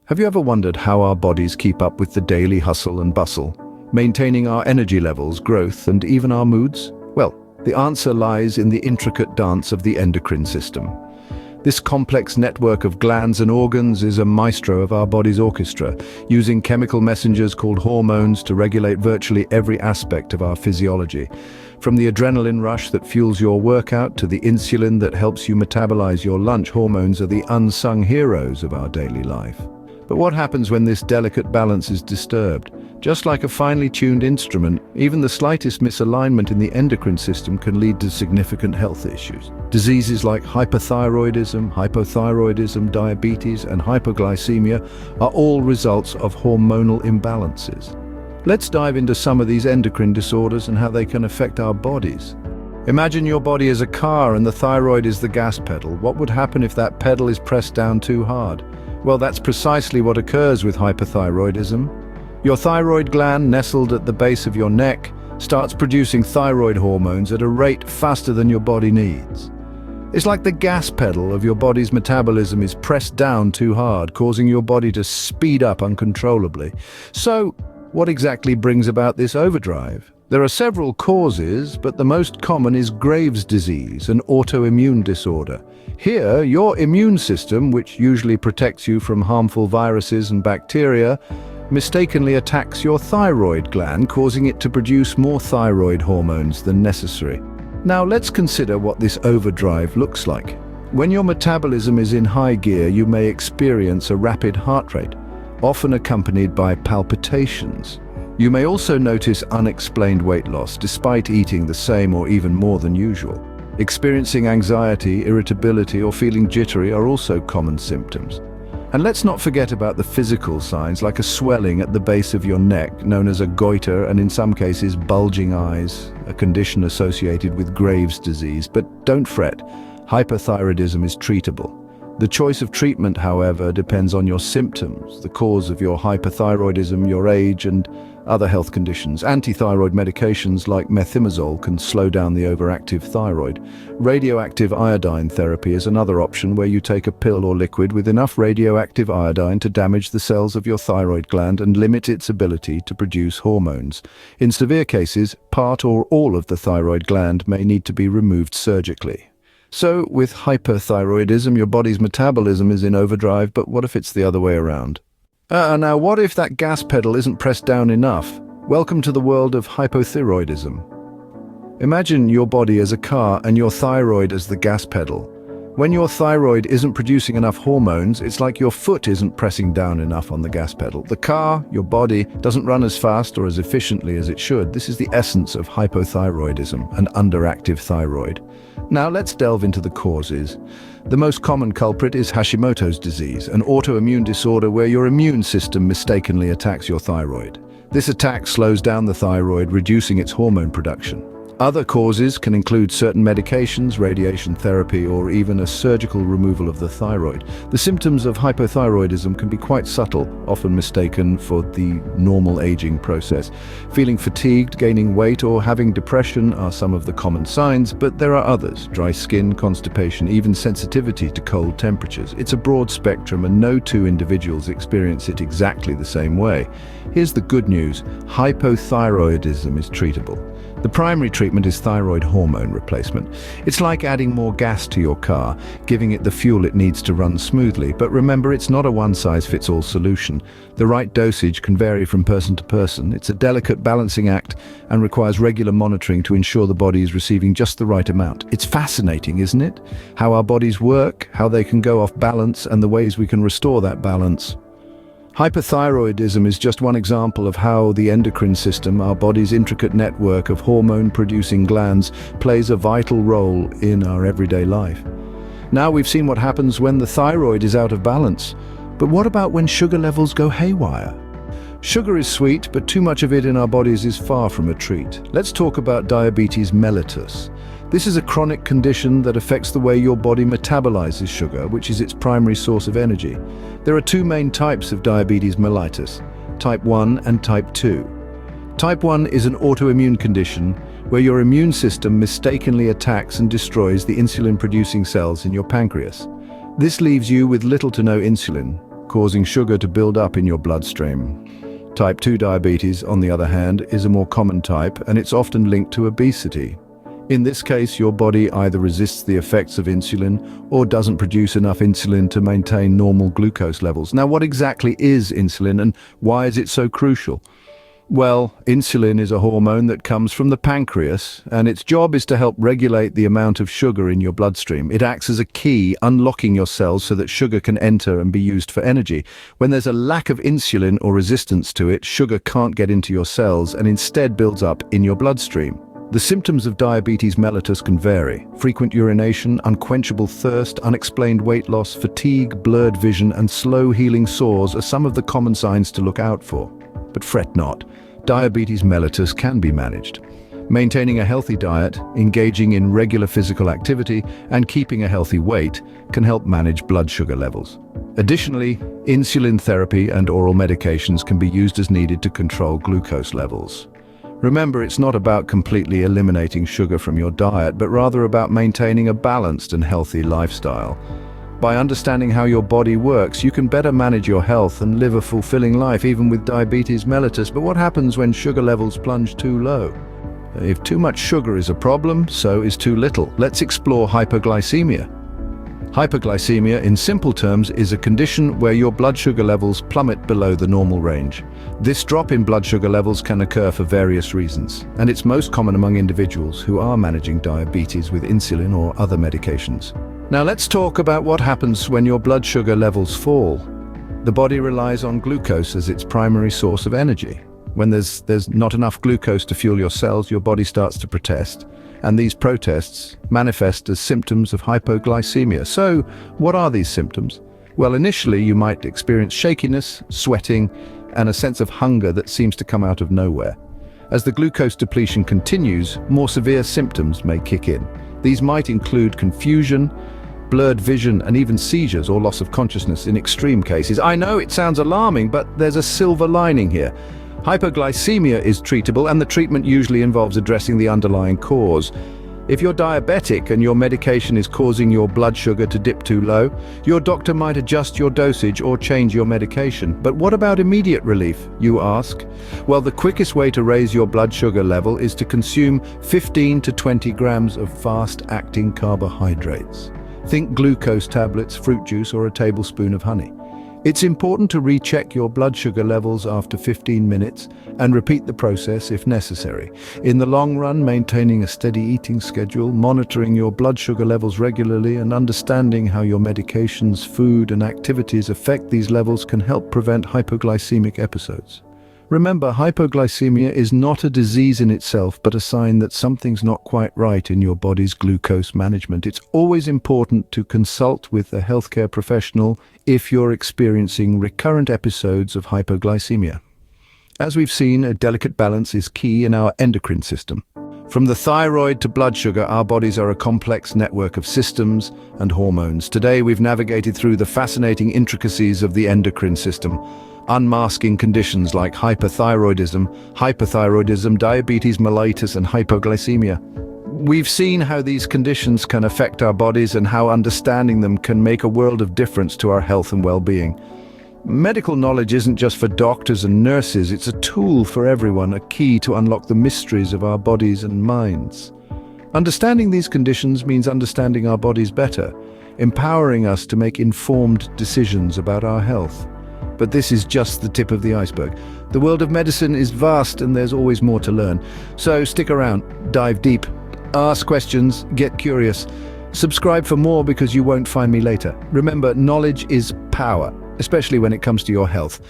Have you ever wondered how our bodies keep up with the daily hustle and bustle, maintaining our energy levels, growth, and even our moods? Well, the answer lies in the intricate dance of the endocrine system. This complex network of glands and organs is a maestro of our body's orchestra, using chemical messengers called hormones to regulate virtually every aspect of our physiology. From the adrenaline rush that fuels your workout to the insulin that helps you metabolize your lunch, hormones are the unsung heroes of our daily life. But what happens when this delicate balance is disturbed? Just like a finely tuned instrument, even the slightest misalignment in the endocrine system can lead to significant health issues. Diseases like hyperthyroidism, hypothyroidism, diabetes, and hypoglycemia are all results of hormonal imbalances. Let's dive into some of these endocrine disorders and how they can affect our bodies. Imagine your body as a car and the thyroid is the gas pedal. What would happen if that pedal is pressed down too hard? Well, that's precisely what occurs with hyperthyroidism. Your thyroid gland, nestled at the base of your neck, starts producing thyroid hormones at a rate faster than your body needs. It's like the gas pedal of your body's metabolism is pressed down too hard, causing your body to speed up uncontrollably. So, what exactly brings about this overdrive? There are several causes, but the most common is Graves' disease, an autoimmune disorder. Here, your immune system, which usually protects you from harmful viruses and bacteria, mistakenly attacks your thyroid gland, causing it to produce more thyroid hormones than necessary. Now, let's consider what this overdrive looks like. When your metabolism is in high gear, you may experience a rapid heart rate, often accompanied by palpitations. You may also notice unexplained weight loss, despite eating the same or even more than usual. Experiencing anxiety, irritability, or feeling jittery are also common symptoms. And let's not forget about the physical signs, like a swelling at the base of your neck, known as a goiter, and in some cases bulging eyes, a condition associated with Graves' disease. But don't fret, hyperthyroidism is treatable. The choice of treatment, however, depends on your symptoms, the cause of your hyperthyroidism, your age, and other health conditions. Antithyroid medications like methimazole can slow down the overactive thyroid. Radioactive iodine therapy is another option, where you take a pill or liquid with enough radioactive iodine to damage the cells of your thyroid gland and limit its ability to produce hormones. In severe cases, part or all of the thyroid gland may need to be removed surgically. So, with hyperthyroidism, your body's metabolism is in overdrive, but what if it's the other way around? Now, what if that gas pedal isn't pressed down enough? Welcome to the world of hypothyroidism. Imagine your body as a car and your thyroid as the gas pedal. When your thyroid isn't producing enough hormones, it's like your foot isn't pressing down enough on the gas pedal. The car, your body, doesn't run as fast or as efficiently as it should. This is the essence of hypothyroidism, an underactive thyroid. Now let's delve into the causes. The most common culprit is Hashimoto's disease, an autoimmune disorder where your immune system mistakenly attacks your thyroid. This attack slows down the thyroid, reducing its hormone production. Other causes can include certain medications, radiation therapy, or even a surgical removal of the thyroid. The symptoms of hypothyroidism can be quite subtle, often mistaken for the normal aging process. Feeling fatigued, gaining weight, or having depression are some of the common signs, but there are others: dry skin, constipation, even sensitivity to cold temperatures. It's a broad spectrum, and no two individuals experience it exactly the same way. Here's the good news: hypothyroidism is treatable. The primary treatment is thyroid hormone replacement. It's like adding more gas to your car, giving it the fuel it needs to run smoothly. But remember, it's not a one-size-fits-all solution. The right dosage can vary from person to person. It's a delicate balancing act and requires regular monitoring to ensure the body is receiving just the right amount. It's fascinating, isn't it? How our bodies work, how they can go off balance, and the ways we can restore that balance. Hyperthyroidism is just one example of how the endocrine system, our body's intricate network of hormone-producing glands, plays a vital role in our everyday life. Now we've seen what happens when the thyroid is out of balance. But what about when sugar levels go haywire? Sugar is sweet, but too much of it in our bodies is far from a treat. Let's talk about diabetes mellitus. This is a chronic condition that affects the way your body metabolizes sugar, which is its primary source of energy. There are two main types of diabetes mellitus, type 1 and type 2. Type 1 is an autoimmune condition where your immune system mistakenly attacks and destroys the insulin-producing cells in your pancreas. This leaves you with little to no insulin, causing sugar to build up in your bloodstream. Type 2 diabetes, on the other hand, is a more common type, and it's often linked to obesity. In this case, your body either resists the effects of insulin or doesn't produce enough insulin to maintain normal glucose levels. Now, what exactly is insulin, and why is it so crucial? Well, insulin is a hormone that comes from the pancreas, and its job is to help regulate the amount of sugar in your bloodstream. It acts as a key, unlocking your cells so that sugar can enter and be used for energy. When there's a lack of insulin or resistance to it, sugar can't get into your cells and instead builds up in your bloodstream. The symptoms of diabetes mellitus can vary. Frequent urination, unquenchable thirst, unexplained weight loss, fatigue, blurred vision, and slow healing sores are some of the common signs to look out for. But fret not, diabetes mellitus can be managed. Maintaining a healthy diet, engaging in regular physical activity, and keeping a healthy weight can help manage blood sugar levels. Additionally, insulin therapy and oral medications can be used as needed to control glucose levels. Remember, it's not about completely eliminating sugar from your diet, but rather about maintaining a balanced and healthy lifestyle. By understanding how your body works, you can better manage your health and live a fulfilling life, even with diabetes mellitus. But what happens when sugar levels plunge too low? If too much sugar is a problem, so is too little. Let's explore hypoglycemia. Hypoglycemia, in simple terms, is a condition where your blood sugar levels plummet below the normal range. This drop in blood sugar levels can occur for various reasons, and it's most common among individuals who are managing diabetes with insulin or other medications. Now let's talk about what happens when your blood sugar levels fall. The body relies on glucose as its primary source of energy. When there's not enough glucose to fuel your cells, your body starts to protest, and these protests manifest as symptoms of hypoglycemia. So, what are these symptoms? Well, initially you might experience shakiness, sweating, and a sense of hunger that seems to come out of nowhere. As the glucose depletion continues, more severe symptoms may kick in. These might include confusion, blurred vision, and even seizures or loss of consciousness in extreme cases. I know it sounds alarming, but there's a silver lining here. Hypoglycemia is treatable, and the treatment usually involves addressing the underlying cause. If you're diabetic and your medication is causing your blood sugar to dip too low, your doctor might adjust your dosage or change your medication. But what about immediate relief, you ask? Well, the quickest way to raise your blood sugar level is to consume 15 to 20 grams of fast-acting carbohydrates. Think glucose tablets, fruit juice, or a tablespoon of honey. It's important to recheck your blood sugar levels after 15 minutes and repeat the process if necessary. In the long run, maintaining a steady eating schedule, monitoring your blood sugar levels regularly, and understanding how your medications, food, and activities affect these levels can help prevent hypoglycemic episodes. Remember, hypoglycemia is not a disease in itself, but a sign that something's not quite right in your body's glucose management. It's always important to consult with a healthcare professional if you're experiencing recurrent episodes of hypoglycemia. As we've seen, a delicate balance is key in our endocrine system. From the thyroid to blood sugar, our bodies are a complex network of systems and hormones. Today, we've navigated through the fascinating intricacies of the endocrine system, unmasking conditions like hyperthyroidism, diabetes mellitus, and hypoglycemia. We've seen how these conditions can affect our bodies and how understanding them can make a world of difference to our health and well-being. Medical knowledge isn't just for doctors and nurses, it's a tool for everyone, a key to unlock the mysteries of our bodies and minds. Understanding these conditions means understanding our bodies better, empowering us to make informed decisions about our health. But this is just the tip of the iceberg. The world of medicine is vast and there's always more to learn. So stick around, dive deep, ask questions, get curious. Subscribe for more because you won't find me later. Remember, knowledge is power, especially when it comes to your health.